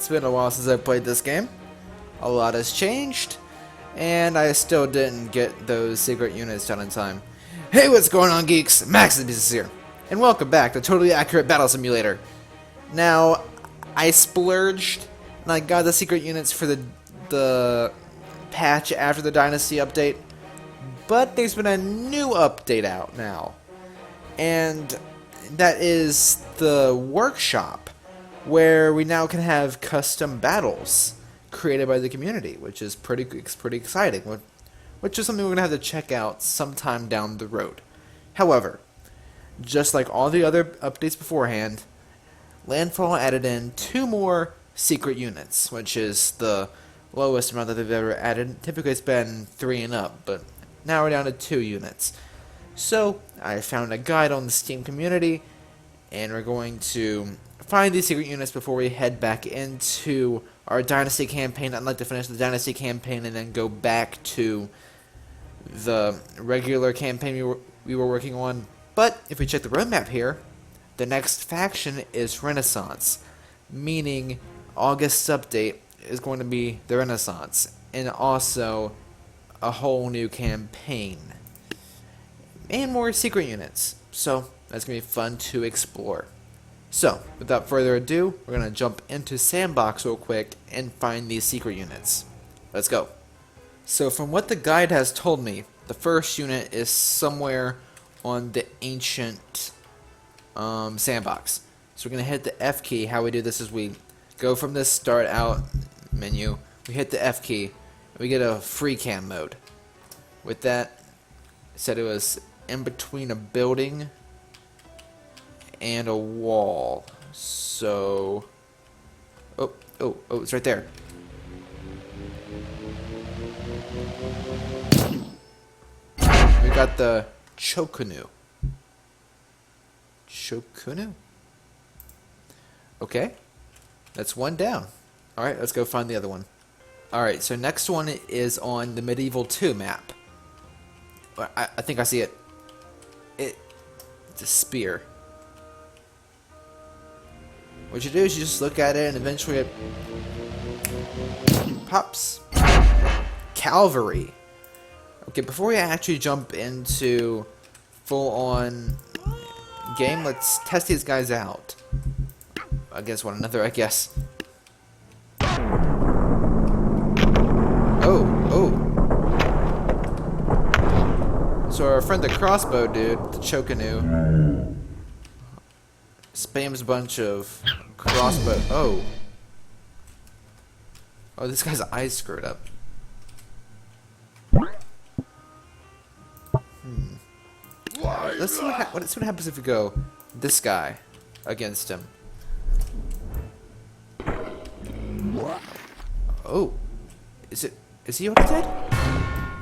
It's been a while since I played this game. A lot has changed, and I still didn't get those secret units done in time. Hey, what's going on, geeks? Maxusthebeast here, and welcome back to Totally Accurate Battle Simulator. Now, I splurged, and I got the secret units for the patch after the Dynasty update, but there's been a new update out now, and that is the workshop, where we now can have custom battles created by the community, which is pretty exciting, which is something we're going to have to check out sometime down the road. However, just like all the other updates beforehand, Landfall added in 2 more secret units, which is the lowest amount that they've ever added. Typically it's been 3 and up, but now we're down to 2 units. So, I found a guide on the Steam community, and we're going to find these secret units before we head back into our Dynasty Campaign. I'd like to finish the Dynasty Campaign and then go back to the regular campaign we were working on. But, if we check the roadmap here, the next faction is Renaissance, meaning August's update is going to be the Renaissance, and also a whole new campaign and more secret units, so that's going to be fun to explore. So, without further ado, we're going to jump into Sandbox real quick and find these secret units. Let's go. So, from what the guide has told me, the first unit is somewhere on the ancient Sandbox. So we're going to hit the F key. How we do this is we go from this start out menu, we hit the F key, and we get a free cam mode. With that, it said it was in between a building and a wall. So, oh, it's right there. We got the Chokunu. Okay, that's one down. Alright, let's go find the other one. Alright, so next one is on the Medieval 2 map. I think I see it. It's a spear. What you do is you just look at it and eventually it pops. Cavalry. Okay, before we actually jump into full-on game, let's test these guys out against one another, I guess. So our friend the crossbow dude, the Chokunu, spams a bunch of crossbow. Oh, this guy's eyes screwed up. Let's see what happens if we go this guy against him. Oh, is he already dead?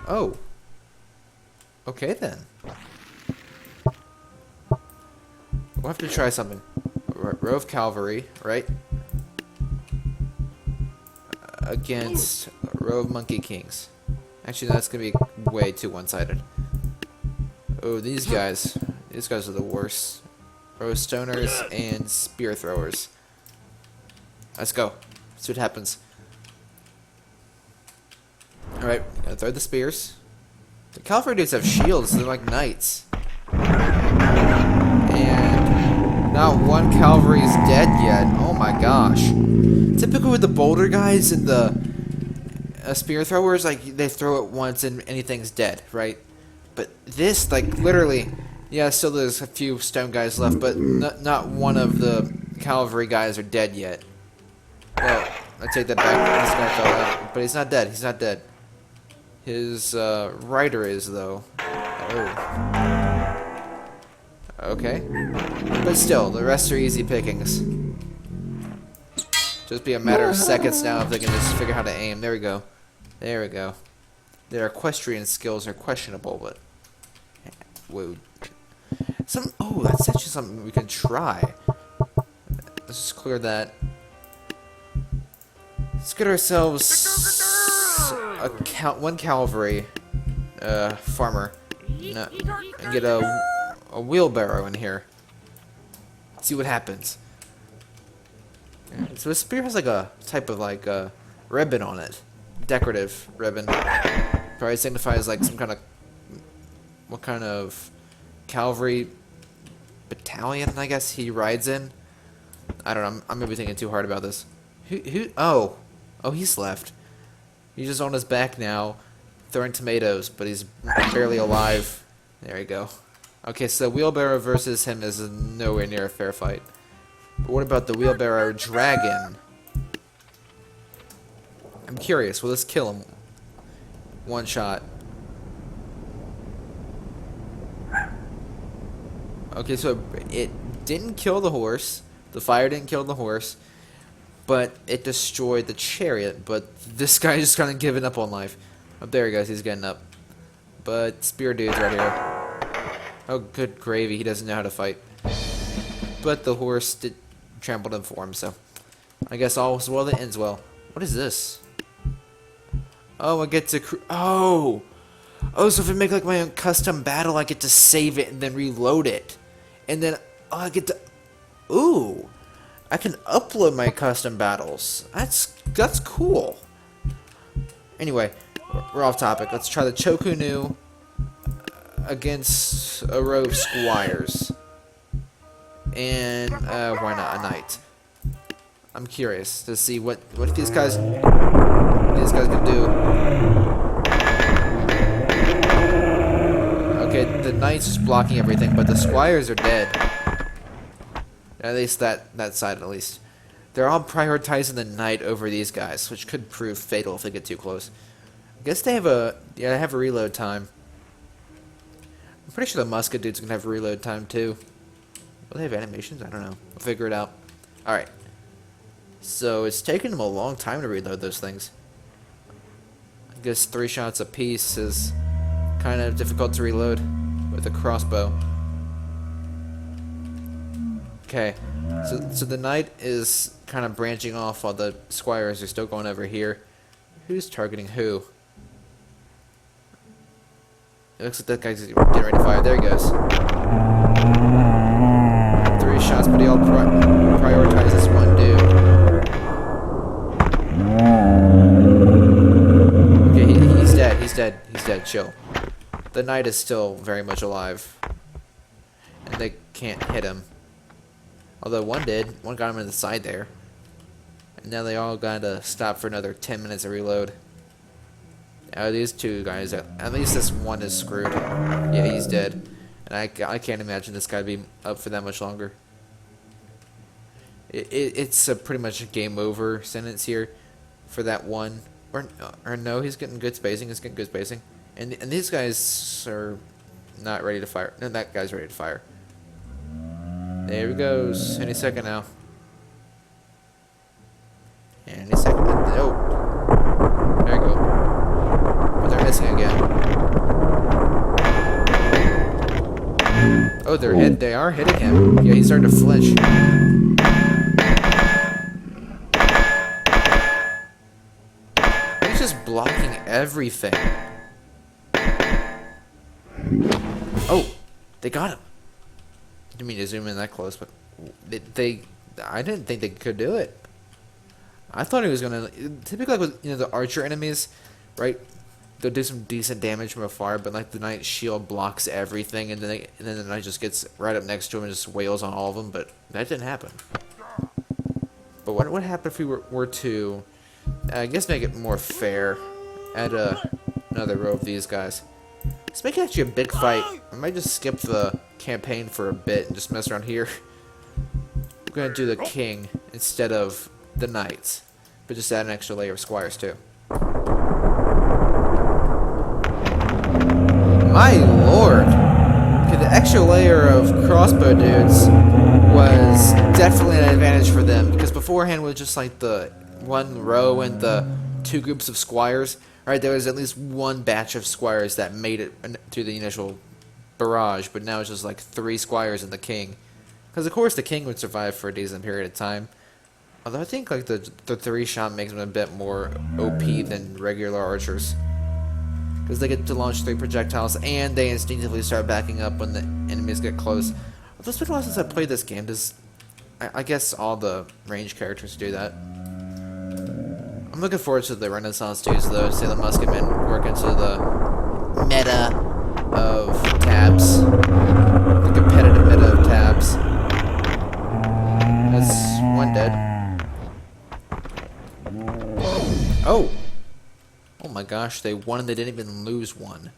Oh, okay then. We'll have to try something. Row of cavalry, right? Against a row of monkey kings. Actually, that's gonna be way too one-sided. Oh, these guys are the worst. Row of stoners and spear throwers. Let's go. See what happens. Alright, gotta throw the spears. The cavalry dudes have shields, they're like knights. And not one cavalry is dead yet. Oh my gosh. Typically with the boulder guys and the spear throwers, like, they throw it once and anything's dead, right? But this, like, literally, yeah, still there's a few stone guys left, but not one of the cavalry guys are dead yet. Well, I take that back. This guy fell out, but he's not dead. He's not dead. His rider is, though. Oh. Okay. But still, the rest are easy pickings. Just be a matter of seconds now if they can just figure out how to aim. There we go. There we go. Their equestrian skills are questionable, but whoa. Oh, that's actually something we can try. Let's just clear that. Let's get ourselves one cavalry farmer, and get a wheelbarrow in here. See what happens. So his spear has like a type of like ribbon on it, decorative ribbon. Probably signifies like some kind of what kind of cavalry battalion, I guess he rides in. I don't know. I'm maybe thinking too hard about this. Who? Oh, he's left. He's just on his back now, throwing tomatoes, but he's barely alive. There you go. Okay, so wheelbarrow versus him is nowhere near a fair fight. But what about the wheelbarrow dragon? I'm curious. Will this kill him? One shot. Okay, so it didn't kill the horse. The fire didn't kill the horse. But it destroyed the chariot. But this guy just kind of giving up on life. Oh, there he goes. He's getting up. But Spear Dude's right here. Oh, good gravy. He doesn't know how to fight. But the horse trampled him for him, so I guess all's well that ends well. What is this? Oh, I get to... Oh, so if I make like my own custom battle, I get to save it and then reload it. And then I get to... Ooh, I can upload my custom battles. That's cool. Anyway, we're off topic. Let's try the Chokunu against a row of squires. And why not a knight? I'm curious to see what these guys can do. Okay, the knight's just blocking everything, but the squires are dead. At least that side, at least. They're all prioritizing the knight over these guys, which could prove fatal if they get too close. I guess they have a reload time. I'm pretty sure the musket dude's gonna have a reload time too. Will they have animations? I don't know. We'll figure it out. Alright. So it's taking them a long time to reload those things. I guess 3 shots apiece is kind of difficult to reload with a crossbow. Okay. So the knight is kind of branching off while the squires are still going over here. Who's targeting who? It looks like that guy's getting ready to fire. There he goes. 3 shots, but he all prioritizes one dude. Okay, he's dead. He's dead. Chill. The knight is still very much alive. And they can't hit him. Although one did. One got him in the side there. And now they all gotta stop for another 10 minutes of reload. Now these two guys, at least this one is screwed. Yeah, he's dead. And I can't imagine this guy being up for that much longer. It's a pretty much a game over sentence here for that one. Or no, he's getting good spacing. He's getting good spacing. And these guys are not ready to fire. No, that guy's ready to fire. There he goes. Any second now. Any second. Oh. There you go. But they're missing again. Oh, they are hitting him. Yeah, he's starting to flinch. He's just blocking everything. Oh, they got him. Didn't mean to zoom in that close, but I didn't think they could do it. I thought he was gonna. Typically, like with the archer enemies, right? They'll do some decent damage from afar, but like the knight's shield blocks everything, and then the knight just gets right up next to him and just wails on all of them. But that didn't happen. But what would happen if we were to, I guess, make it more fair? Add another row of these guys. Let's make it actually a big fight. I might just skip the campaign for a bit and just mess around here. We're gonna do the king instead of the knights, but just add an extra layer of squires too. My lord! Okay, the extra layer of crossbow dudes was definitely an advantage for them, because beforehand was just like the one row and the 2 groups of squires. Right, there was at least one batch of squires that made it to the initial barrage, but now it's just like 3 squires and the king. Because of course the king would survive for a decent period of time. Although I think like the 3-shot makes them a bit more OP than regular archers. Because they get to launch 3 projectiles and they instinctively start backing up when the enemies get close. Although it's been a while since I played this game. Does I guess all the range characters do that. I'm looking forward to the Renaissance dudes, though. See the Musketmen work into the meta of tabs. The competitive meta of tabs. That's one dead. Oh! Oh my gosh, they won and they didn't even lose one.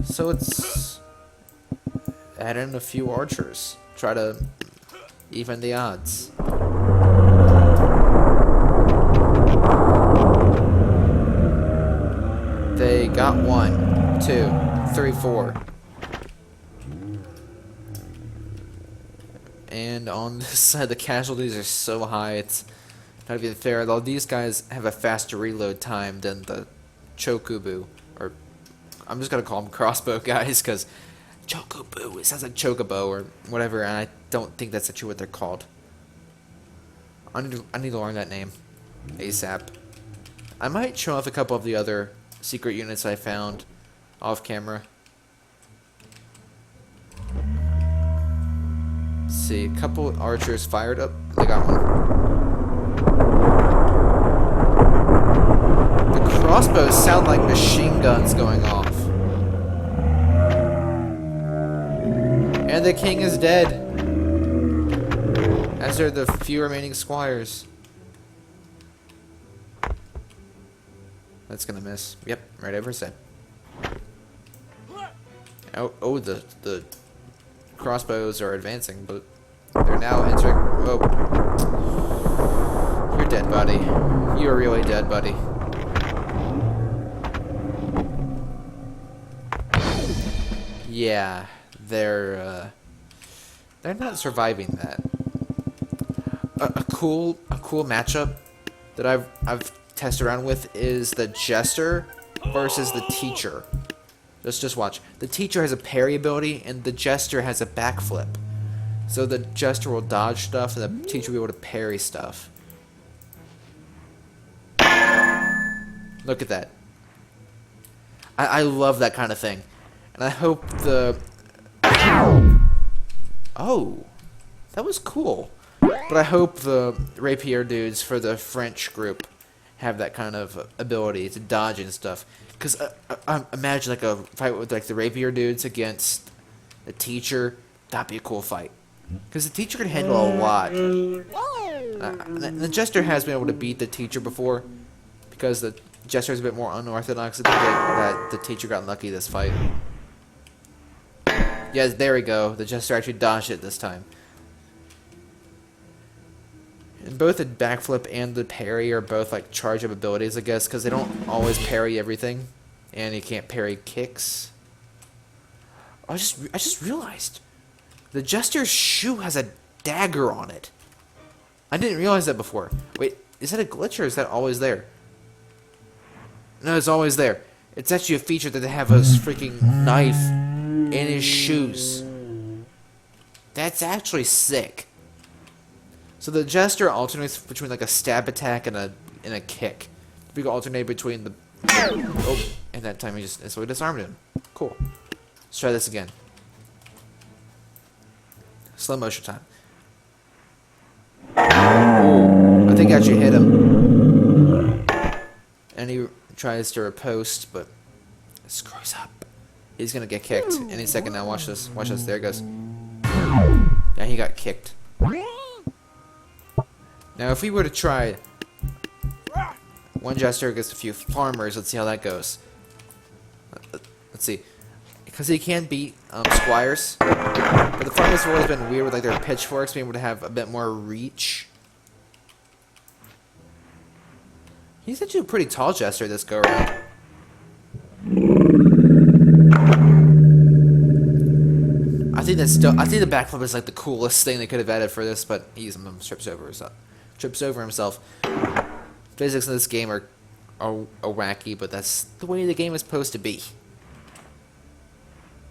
So it's... add in a few archers. Try to even the odds. They got 1, 2, 3, 4. And on this side, the casualties are so high, it's not even fair. Though these guys have a faster reload time than the Chokubu, or I'm just gonna call them crossbow guys, because Chokubu, it sounds like Chocobo or whatever, and I don't think that's actually what they're called. I need to learn that name ASAP. I might show off a couple of the other secret units I found off camera. Let's see, a couple archers fired up. They got one. The crossbows sound like machine guns going off. And the king is dead. As are the few remaining squires. That's gonna miss. Yep, right over his head. Oh, the crossbows are advancing, but they're now entering. Oh, you're dead, buddy. You are really dead, buddy. Yeah, they're not surviving that. A cool matchup that I've tested around with is the Jester versus the Teacher. Just watch. The Teacher has a parry ability, and the Jester has a backflip. So the Jester will dodge stuff, and the Teacher will be able to parry stuff. Look at that. I love that kind of thing. And I hope the... Oh, that was cool. But I hope the rapier dudes for the French group have that kind of ability to dodge and stuff. Because imagine like a fight with like the rapier dudes against the Teacher. That'd be a cool fight. Because the Teacher can handle a lot. The Jester has been able to beat the Teacher before. Because the Jester is a bit more unorthodox. I think that the Teacher got lucky this fight. Yes, there we go. The Jester actually dodged it this time. And both the backflip and the parry are both like charge up abilities, I guess, because they don't always parry everything, and you can't parry kicks. I just realized the Jester's shoe has a dagger on it. I didn't realize that before. Wait, is that a glitch or is that always there? No, it's always there. It's actually a feature that they have a freaking knife in his shoes. That's actually sick. So the Jester alternates between like a stab attack and a kick. We can alternate between the... Oh, and that time so we disarmed him. Cool. Let's try this again. Slow motion time. I think I actually hit him. And he tries to riposte, but it screws up. He's gonna get kicked any second now. Watch this. Watch this. There it goes. Yeah, he got kicked. Now, if we were to try one Jester against a few farmers, let's see how that goes. Let's see. Because he can beat squires, but the farmers have always been weird with like their pitchforks being able to have a bit more reach. He's actually a pretty tall Jester this go around. I think the backflip is like the coolest thing they could have added for this, but he's trips over himself. Physics in this game are wacky, but that's the way the game is supposed to be.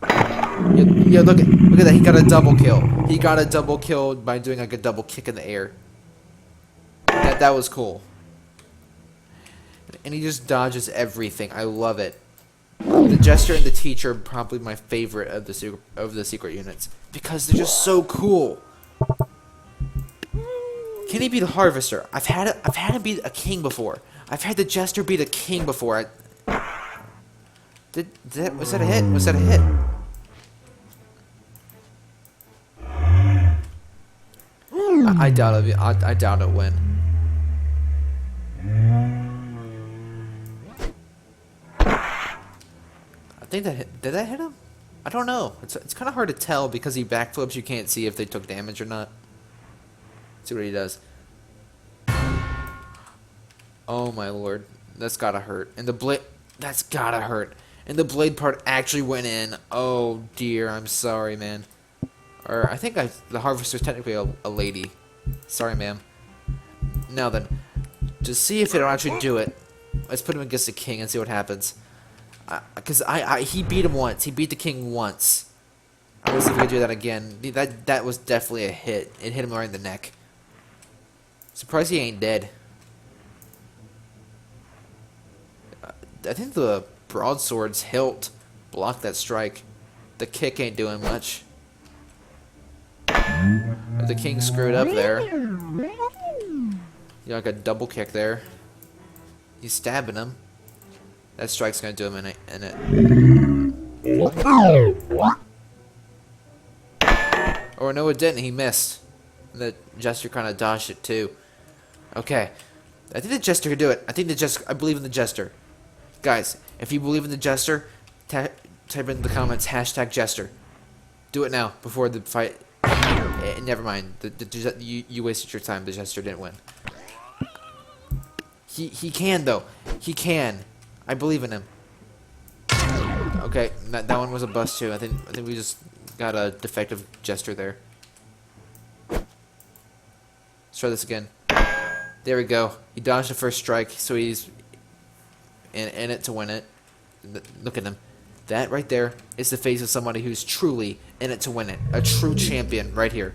Yeah, look at that. He got a double kill. He got a double kill by doing like a double kick in the air. That was cool. And he just dodges everything. I love it. The Jester and the Teacher are probably my favorite of the secret units because they're just so cool. Can he beat a Harvester? I've had him beat a King before. I've had the Jester beat a King before. Was that a hit? Was that a hit? I doubt it. I doubt it win. I think that hit. Did that hit him? I don't know. It's kind of hard to tell because he backflips. You can't see if they took damage or not. Let's see what he does. Oh my lord, that's gotta hurt. And the blade, that's gotta hurt. And the blade part actually went in. Oh dear, I'm sorry, man. Or I think the Harvester's technically a lady. Sorry, ma'am. Now then, to see if it'll actually do it, let's put him against the King and see what happens. Because he beat him once. He beat the King once. I want to see if we can do that again. That was definitely a hit. It hit him right in the neck. Surprised he ain't dead. I think the broadsword's hilt blocked that strike. The kick ain't doing much. But the King screwed up there. Like a double kick there. He's stabbing him. That strike's gonna do him in it. Or no, it didn't. He missed. The Jester kind of dodged it too. Okay, I think the Jester could do it. I believe in the Jester. Guys, if you believe in the Jester, type in the comments #Jester. Do it now before the fight. Never mind. You wasted your time. The Jester didn't win. He can though. He can. I believe in him. Okay, that one was a bust too. I think we just got a defective Jester there. Let's try this again. There we go. He dodged the first strike, so he's in it to win it. Look at him. That right there is the face of somebody who's truly in it to win it. A true champion right here.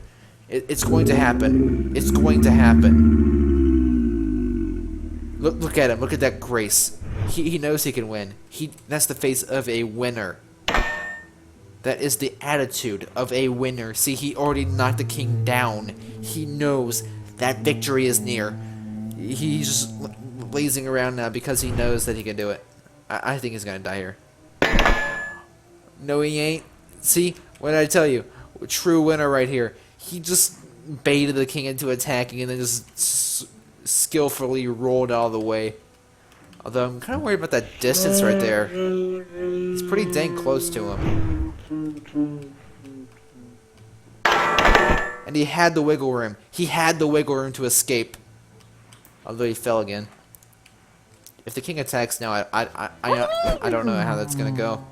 It's going to happen. It's going to happen. Look at him. Look at that grace. He knows he can win. That's the face of a winner. That is the attitude of a winner. See, he already knocked the King down. He knows that victory is near. He's just lazing around now because he knows that he can do it. I think he's gonna die here. No, he ain't. See, what did I tell you? A true winner right here. He just baited the King into attacking and then just skillfully rolled out of the way. Although I'm kind of worried about that distance right there. It's pretty dang close to him. And he had the wiggle room. He had the wiggle room to escape. Although he fell again. If the King attacks now, I don't know how that's gonna go.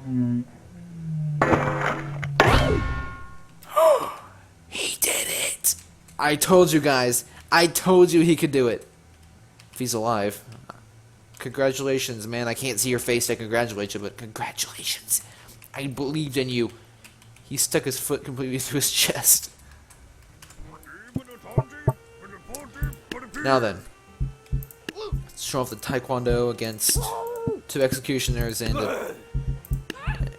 He did it! I told you guys. I told you he could do it. If he's alive. Congratulations, man. I can't see your face to congratulate you, but congratulations. I believed in you. He stuck his foot completely through his chest. Now then. Let's show off the Taekwondo against 2 Executioners and a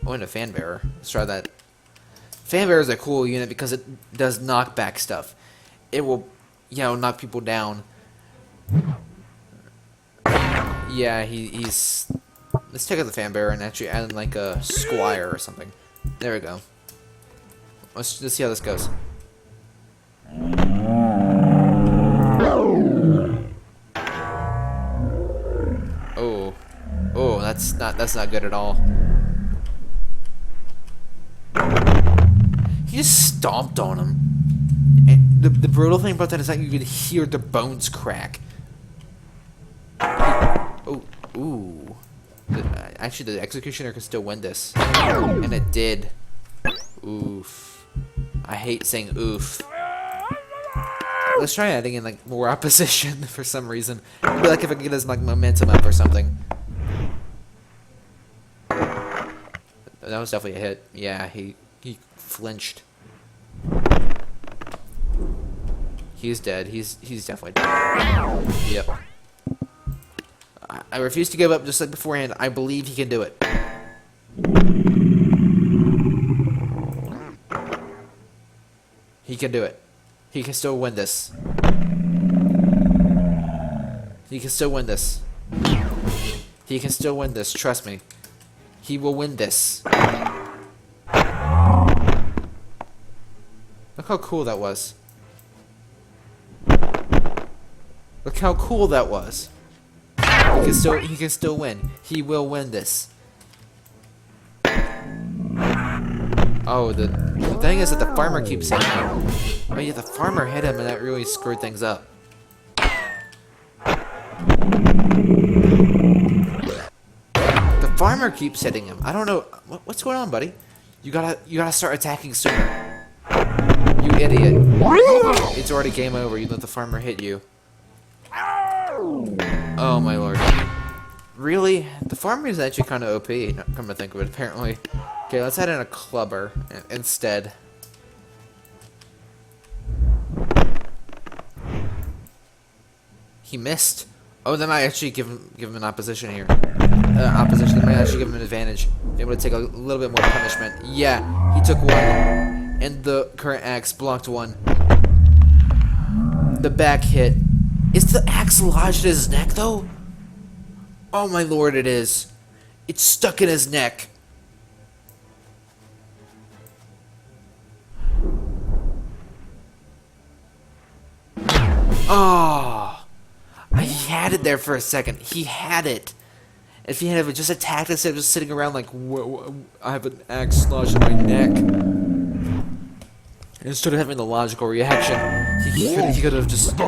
Fanbearer. Let's try that. Fanbearer is a cool unit because it does knockback stuff. It will, knock people down. Yeah, he's... Let's take out the Fanbearer and actually add in like a Squire or something. There we go. Let's see how this goes. Oh, that's not good at all. He just stomped on him. And the brutal thing about that is that you could hear the bones crack. Ooh. Actually, the Executioner could still win this. And it did. Oof. I hate saying oof. Let's try adding in like more opposition for some reason. Maybe like if I can get his like momentum up or something. That was definitely a hit. Yeah, he flinched. He's dead. He's definitely dead. Yep. I refuse to give up just like beforehand. I believe he can do it. He can do it. He can still win this. He can still win this. He can still win this, trust me. He will win this. Look how cool that was. Look how cool that was. He can still win. He will win this. Oh, the thing is that the farmer keeps hitting him. Oh yeah, the farmer hit him and that really screwed things up. The farmer keeps hitting him. I don't know what's going on, buddy. You gotta start attacking sooner. You idiot. It's already game over. You let the farmer hit you. Oh my lord. Really? The farmer is actually kind of OP, come to think of it, apparently. Okay, let's add in a clubber instead. He missed. Oh, then I actually give him an opposition here. Opposition. They might actually give him an advantage. Able to take a little bit more punishment. Yeah, he took one, and the current axe blocked one. The back hit. Is the axe lodged in his neck though? Oh my lord, it is. It's stuck in his neck. Oh, he had it there for a second. He had it. If he had just attacked instead of just sitting around like, I have an axe lodged in my neck. Instead of having the logical reaction, he could have just,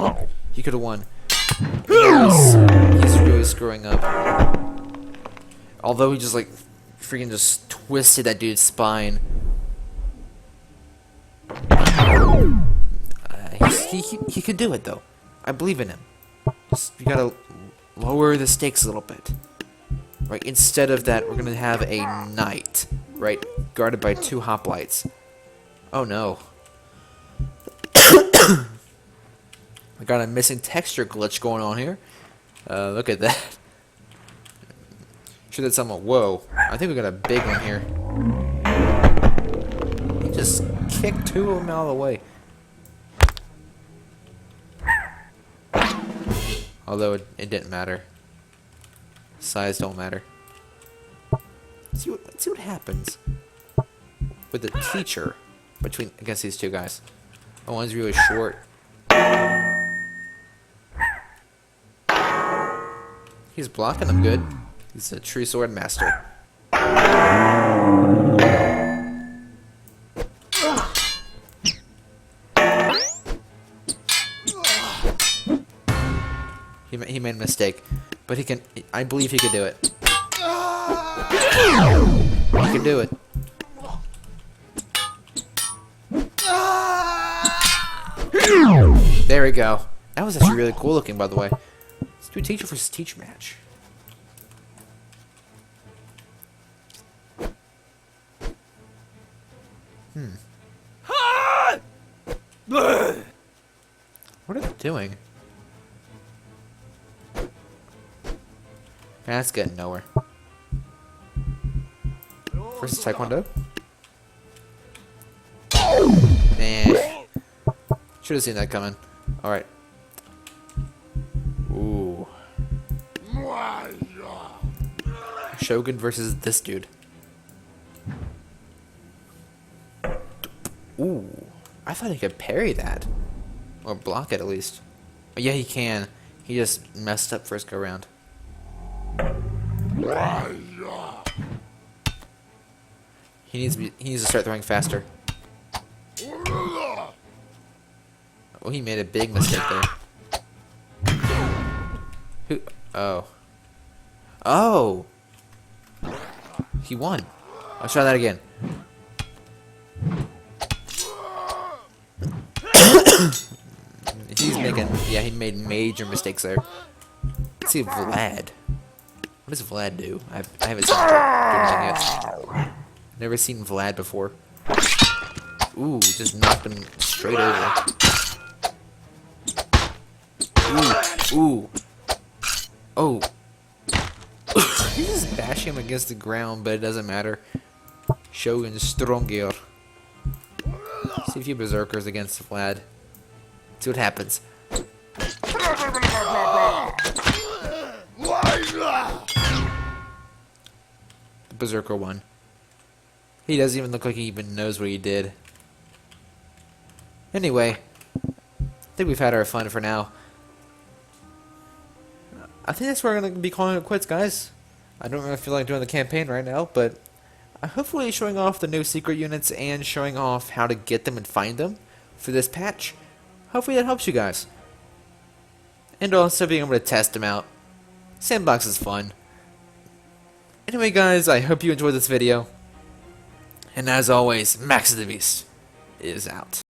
he could have won. He's really screwing up. Although he just like, freaking just twisted that dude's spine. He could do it though. I believe in him. Just, you gotta lower the stakes a little bit. Right, instead of that, we're gonna have a knight, right, guarded by 2 hoplites. Oh no. I got a missing texture glitch going on here. Look at that. Sure that's somewhat. Whoa. I think we got a big one here. He just kicked 2 of them out of the way. Although it didn't matter. Size don't matter. Let's see what happens with the teacher against these 2 guys. Oh, one's really short. He's blocking them good. He's a true sword master. He made a mistake, but he can. I believe he could do it. He can do it. There we go. That was actually really cool looking, by the way. Let's do a teacher versus teacher match. What are they doing? That's getting nowhere. Versus Taekwondo? Should have seen that coming. Alright. Ooh. Shogun versus this dude. Ooh. I thought he could parry that. Or block it at least. But yeah, he can. He just messed up first go round. He needs to start throwing faster. Oh, he made a big mistake there. Who? Oh. Oh! He won. I'll try that again. He's making... Yeah, he made major mistakes there. Let's see Vlad. What does Vlad do? I haven't seen him do anything yet. Never seen Vlad before. Ooh, just knocked him straight over. Ooh, ooh. Oh. He's just bashing him against the ground, but it doesn't matter. Shogun stronger. See a few berserkers against Vlad. See what happens. The berserker won. He doesn't even look like he even knows what he did. Anyway, I think we've had our fun for now. I think that's where we're going to be calling it quits, guys. I don't really feel like doing the campaign right now, but hopefully showing off the new secret units and showing off how to get them and find them for this patch. Hopefully that helps you guys. And also being able to test them out. Sandbox is fun. Anyway, guys, I hope you enjoyed this video. And as always, Maxusthebeast is out.